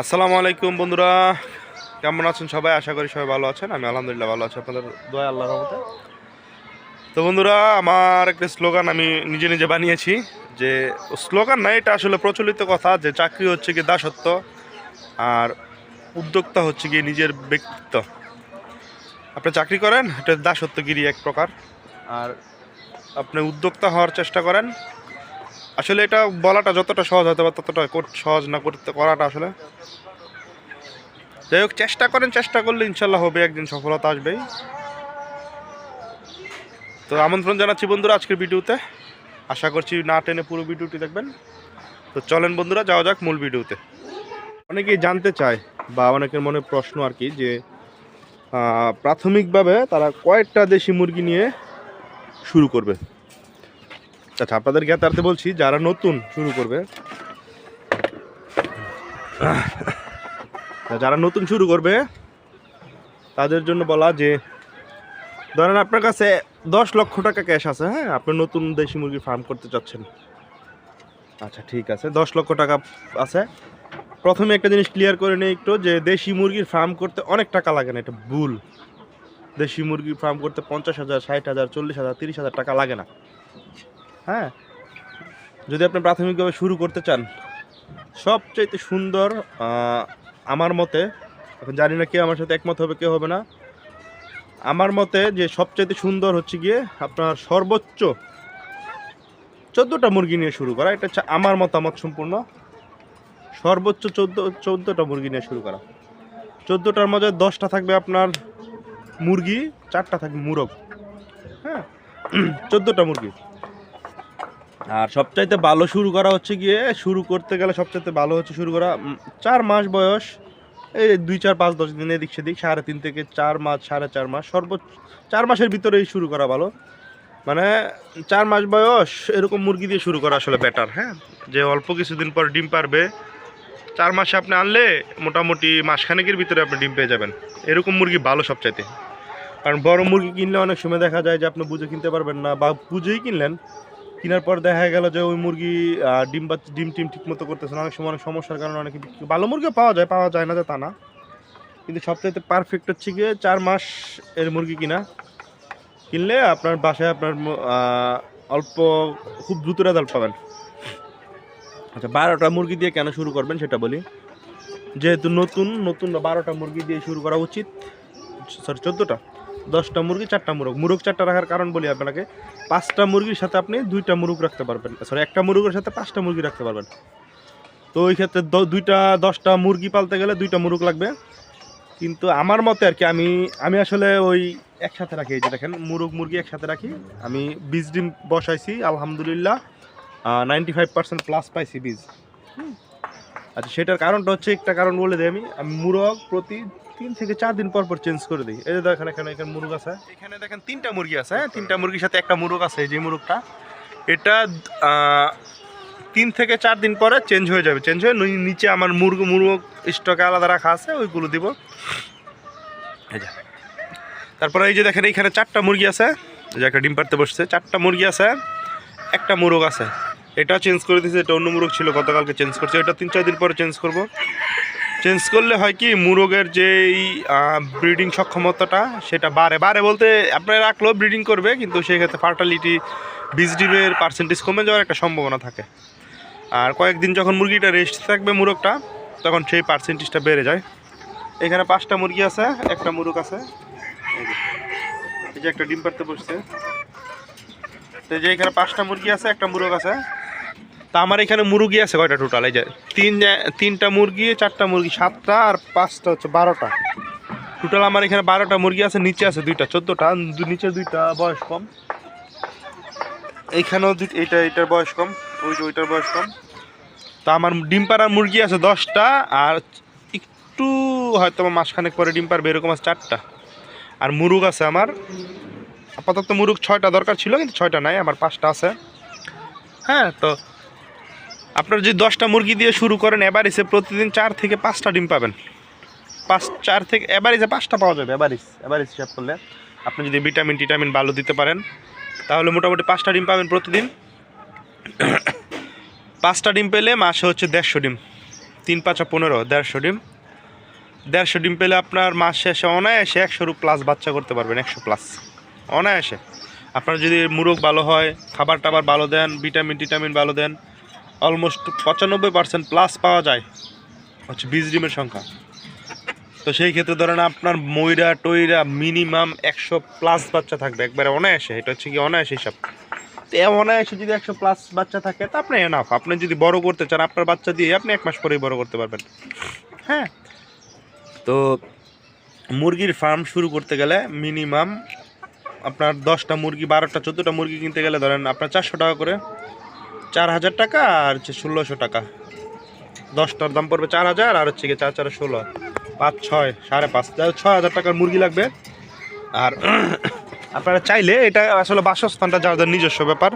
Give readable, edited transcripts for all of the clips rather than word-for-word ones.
আসসালামু আলাইকুম বন্ধুরা, কেমন আছেন সবাই? আশা করি সবাই ভালো আছেন। আমি আলহামদুলিল্লাহ ভালো আছি, আপনাদের দোয়া আল্লাহর রহমতে। তো বন্ধুরা, আমার একটা স্লোগান আমি নিজে নিজে বানিয়েছি, যে স্লোগান না, এটা আসলে প্রচলিত কথা, যে চাকরি হচ্ছে কি দাসত্ব, আর উদ্যোক্তা হচ্ছে কি নিজের ব্যক্তিত্ব। আপনি চাকরি করেন, এটা দাসত্বগিরি এক প্রকার, আর আপনি উদ্যোক্তা হওয়ার চেষ্টা করেন। আসলে এটা বলাটা যতটা সহজ হতে পারে ততটা সহজ না করতে করাটা আসলে। যাই হোক, চেষ্টা করেন, চেষ্টা করলে ইনশাল্লাহ হবে, একদিন সফলতা আসবেই। তো আমন্ত্রণ জানাচ্ছি বন্ধুরা আজকের ভিডিওতে। আশা করছি না টেনে পুরো ভিডিওটি দেখবেন। তো চলেন বন্ধুরা, যাওয়া যাক মূল ভিডিওতে। অনেকেই জানতে চায়, বা অনেকের মনে প্রশ্ন আর কি, যে প্রাথমিকভাবে তারা কয়েকটা দেশি মুরগি নিয়ে শুরু করবে। আচ্ছা, আপনাদের জ্ঞাতার্থে বলছি, যারা নতুন শুরু করবে, তাদের জন্য বলা, যে ধরেন আপনার কাছে 10 লক্ষ টাকা ক্যাশ আছে, হ্যাঁ, আপনি নতুন দেশি মুরগির ফার্ম করতে চাচ্ছেন। আচ্ছা ঠিক আছে, 10 লক্ষ টাকা আছে। প্রথমে একটা জিনিস ক্লিয়ার করে নিই একটু, যে দেশি মুরগির ফার্ম করতে অনেক টাকা লাগে না, এটা ভুল। দেশি মুরগির ফার্ম করতে 50,000, 60,000, 40,000, 30,000 টাকা লাগে না। হ্যাঁ, যদি আপনি প্রাথমিকভাবে শুরু করতে চান, সবচাইতে সুন্দর আমার মতে, এখন জানি না কেউ আমার সাথে একমত হবে কেউ হবে না, আমার মতে যে সবচাইতে সুন্দর হচ্ছে গিয়ে আপনার সর্বোচ্চ 14টা মুরগি নিয়ে শুরু করা। এটা হচ্ছে আমার মতামত সম্পূর্ণ। সর্বোচ্চ 14টা মুরগি নিয়ে শুরু করা। 14টার মধ্যে 10টা থাকবে আপনার মুরগি, 4টা থাকবে মুরগ। হ্যাঁ, 14টা মুরগি। আর সবচাইতে ভালো শুরু করা হচ্ছে গিয়ে, শুরু করতে গেলে সবচাইতে ভালো হচ্ছে শুরু করা 4 মাস বয়স, এই 2, 4, 5, 10 দিন এদিক সেদিক, 3.5 থেকে 4 মাস, 4.5 মাস, সর্বোচ্চ 4 মাসের ভিতরেই শুরু করা ভালো। মানে 4 মাস বয়স এরকম মুরগি দিয়ে শুরু করা আসলে বেটার। হ্যাঁ, যে অল্প কিছুদিন পর ডিম পারবে, 4 মাসে আপনি আনলে মোটামুটি মাসখানেকের ভিতরে আপনি ডিম পেয়ে যাবেন। এরকম মুরগি ভালো সবচাইতে। কারণ বড় মুরগি কিনলে অনেক সময় দেখা যায় যে আপনি বুঝে কিনতে পারবেন না, বা বুঝেই কিনলেন, কেনার পর দেখা গেল যে ওই মুরগি ডিম টিম ঠিক মতো করতেছে না, অনেক সময় অনেক সমস্যার কারণে অনেকে ভালো মুরগিও পাওয়া যায় না যে তা না, কিন্তু সবচাইতে পারফেক্ট হচ্ছে গিয়ে 4 মাস এর মুরগি কিনলে আপনার বাসায় আপনার অল্প খুব দ্রুত রেজাল্ট পাবেন। আচ্ছা, 12টা মুরগি দিয়ে কেন শুরু করবেন সেটা বলি। যেহেতু নতুন 12টা মুরগি দিয়ে শুরু করা উচিত। সরি, 14টা, 10টা মুরগি, 4টা মুরগ 4টা রাখার কারণ বলি আপনাকে। 5টা মুরগির সাথে আপনি 2টা মুরগ রাখতে পারবেন, সরি, একটা মুরগের সাথে 5টা মুরগি রাখতে পারবেন। তো ওই ক্ষেত্রে 10টা মুরগি পালতে গেলে 2টা মুরগ লাগবে। কিন্তু আমার মতে আর কি, আমি আসলে ওই একসাথে রাখি। এই যে দেখেন, মুরগি একসাথে রাখি। আমি বীজ ডিম বসাইছি আলহামদুলিল্লাহ, 95% প্লাস পাইছি বীজ। আচ্ছা, সেটার কারণটা হচ্ছে, একটা কারণ বলে দিই আমি মুরগ প্রতি 3 থেকে 4 দিন পর চেঞ্জ করে দিই। এই যে দেখেন, এখানে মুরগ আছে, এখানে দেখেন 3টা মুরগি আছে। হ্যাঁ, 3টা মুরগির সাথে একটা মুরগ আছে। যে মুরগটা, এটা 3 থেকে 4 দিন পরে চেঞ্জ হয়ে যাবে। চেঞ্জ হয়ে নিচে আমার মুরগ স্টকে আলাদা রাখা আছে, ওইগুলো দিব। এই যে, তারপরে এই যে দেখেন, এইখানে 4টা মুরগি আছে, যে একটা ডিম পাড়তে বসছে, 4টা মুরগি আছে, একটা মুরগ আছে। এটা চেঞ্জ করে দিয়েছে, এটা অন্য মুরগ ছিল, গতকালকে চেঞ্জ করছে। এটা 3-4 দিন পরে চেঞ্জ করব। চেঞ্জ করলে হয় কি, মুরগের যেই ব্রিডিং সক্ষমতাটা সেটা বাড়ে বলতে, আপনার রাখলেও ব্রিডিং করবে, কিন্তু সেই ক্ষেত্রে ফার্টালিটি, বীজ ডিমের পার্সেন্টেজ কমে যাওয়ার একটা সম্ভাবনা থাকে। আর কয়েকদিন যখন মুরগিটা রেস্ট থাকবে মুরগটা, তখন সেই পার্সেন্টেজটা বেড়ে যায়। এখানে 5টা মুরগি আছে, একটা মুরগ আছে। এই যে একটা ডিম পাড়তে বসছে। তো এই যে এখানে 5টা মুরগি আছে, একটা মুরগ আছে। তা আমার এখানে মুরগি আছে কয়টা টোটাল? এই যে 3টা মুরগি, 4টা মুরগি, 7টা, আর 5টা হচ্ছে 12টা। টোটাল আমার এখানে 12টা মুরগি আছে। নিচে আছে 2টা, 14টা। নিচে 2টা বয়স কম, এইখানেও এইটার বয়স কম, ওই যে ওইটার বয়স কম। তা আমার ডিম পাড়ার মুরগি আছে 10টা, আর একটু হয়তো মাসখানেক পরে ডিম পারবে, এরকম আছে 4টা। আর মুরগ আছে আমার আপাতত মুরগ 6টা দরকার ছিল, কিন্তু 6টা নাই, আমার 5টা আছে। হ্যাঁ, তো আপনার যদি 10টা মুরগি দিয়ে শুরু করেন, এভারেজে প্রতিদিন 4 থেকে 5টা ডিম পাবেন। 4 থেকে এভারেজে 5টা পাওয়া যাবে। এভারেজ হিসাব করলে আপনি যদি ভিটামিন ভালো দিতে পারেন, তাহলে মোটামুটি 5টা ডিম পাবেন প্রতিদিন। 5টা ডিম পেলে মাসে হচ্ছে 150 ডিম। 3×5 = 15, 150 ডিম। 150 ডিম পেলে আপনার মাস শেষে অনায়াসে 100+ বাচ্চা করতে পারবেন, 100+ অনায়াসে। আপনার যদি মুরগ ভালো হয়, খাবার টাবার ভালো দেন, ভিটামিন ভালো দেন, অলমোস্ট 95% পাওয়া যায় হচ্ছে বীজ ডিমের সংখ্যা। তো সেই ক্ষেত্রে ধরেন আপনার ময়রা টইরা মিনিমাম 100+ বাচ্চা থাকবে একবারে অনায়াসে। এটা হচ্ছে কি অনায়াসে হিসাব। তো অনায়াসে যদি 100+ বাচ্চা থাকে তা আপনি এনাফ। আপনি যদি বড় করতে চান আপনার বাচ্চা দিয়ে আপনি 1 মাস পরেই বড় করতে পারবেন। হ্যাঁ, তো মুরগির ফার্ম শুরু করতে গেলে মিনিমাম আপনার 10টা মুরগি 12টা 14টা মুরগি কিনতে গেলে ধরেন আপনার 400 টাকা করে, 4000 টাকা আর হচ্ছে 1600 টাকা। 10টার দাম পড়বে 4000 আর হচ্ছে কি 4 4 16, 5 6 5.5, 6000 টাকার মুরগি লাগবে। আর আপনারা চাইলে এটা আসলে বাসস্থানটা যাদের নিজস্ব ব্যাপার।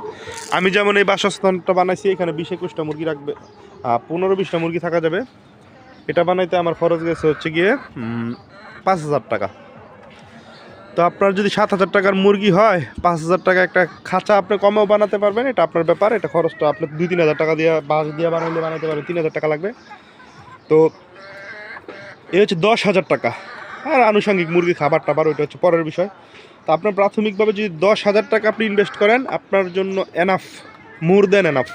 আমি যেমন এই বাসস্থানটা বানাইছি, এখানে 20-21টা মুরগি রাখবে, 15-20টা মুরগি থাকা যাবে। এটা বানাইতে আমার খরচ গেছে হচ্ছে গিয়ে 5000 টাকা। তো আপনার যদি 7000 টাকার মুরগি হয়, 5000 টাকা একটা খাঁচা আপনি কমেও বানাতে পারবেন, এটা আপনার ব্যাপার। এটা খরচটা আপনি 2-3000 টাকা দিয়ে বাঁশ দিয়ে বানাইতে পারবেন, 3000 টাকা লাগবে। তো এই হচ্ছে 10,000 টাকা। আর আনুষঙ্গিক মুরগি খাবার টাবার ওইটা হচ্ছে পরের বিষয়। তো আপনার প্রাথমিকভাবে যদি 10,000 টাকা আপনি ইনভেস্ট করেন, আপনার জন্য এনাফ, মোর দেন এনাফ।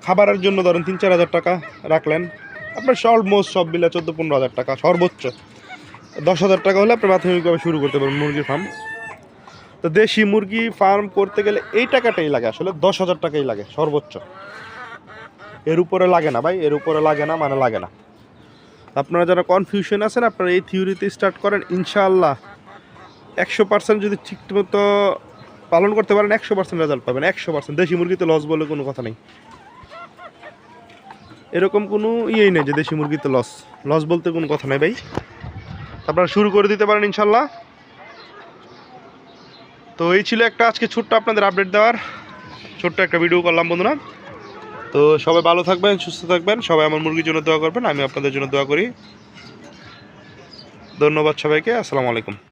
খাবারের জন্য ধরেন 3-4 হাজার টাকা রাখলেন, আপনার অলমোস্ট সব মিলে 14-15 হাজার টাকা সর্বোচ্চ। 10,000 টাকা হলে আপনি প্রাথমিকভাবে শুরু করতে পারবেন মুরগির ফার্ম। তো দেশি মুরগি ফার্ম করতে গেলে এই টাকাটাই লাগে, আসলে 10,000 টাকাই লাগে সর্বোচ্চ। এর উপরে লাগে না ভাই, এর উপরে লাগে না মানে লাগে না। আপনারা যারা কনফিউশন আছেন, আপনারা এই থিওরিতে স্টার্ট করেন, ইনশাআল্লাহ 100% যদি ঠিকমতো পালন করতে পারেন 100% রেজাল্ট পাবেন, 100%। দেশি মুরগিতে লস বলে কোনো কথা নেই, এরকম কোনো ইয়েই নেই যে দেশি মুরগিতে লস বলতে কোনো কথা নেই ভাই। আপনারা শুরু করে দিতে পারেন ইনশাল্লাহ। তো এই ছিল একটা আজকে ছোট্ট আপনাদের আপডেট দেওয়ার ছোট্ট একটা ভিডিও করলাম বন্ধুরা। তো সবাই ভালো থাকবেন, সুস্থ থাকবেন, সবাই আমার মুরগির জন্য দোয়া করবেন, আমি আপনাদের জন্য দোয়া করি। ধন্যবাদ সবাইকে, আসসালামু আলাইকুম।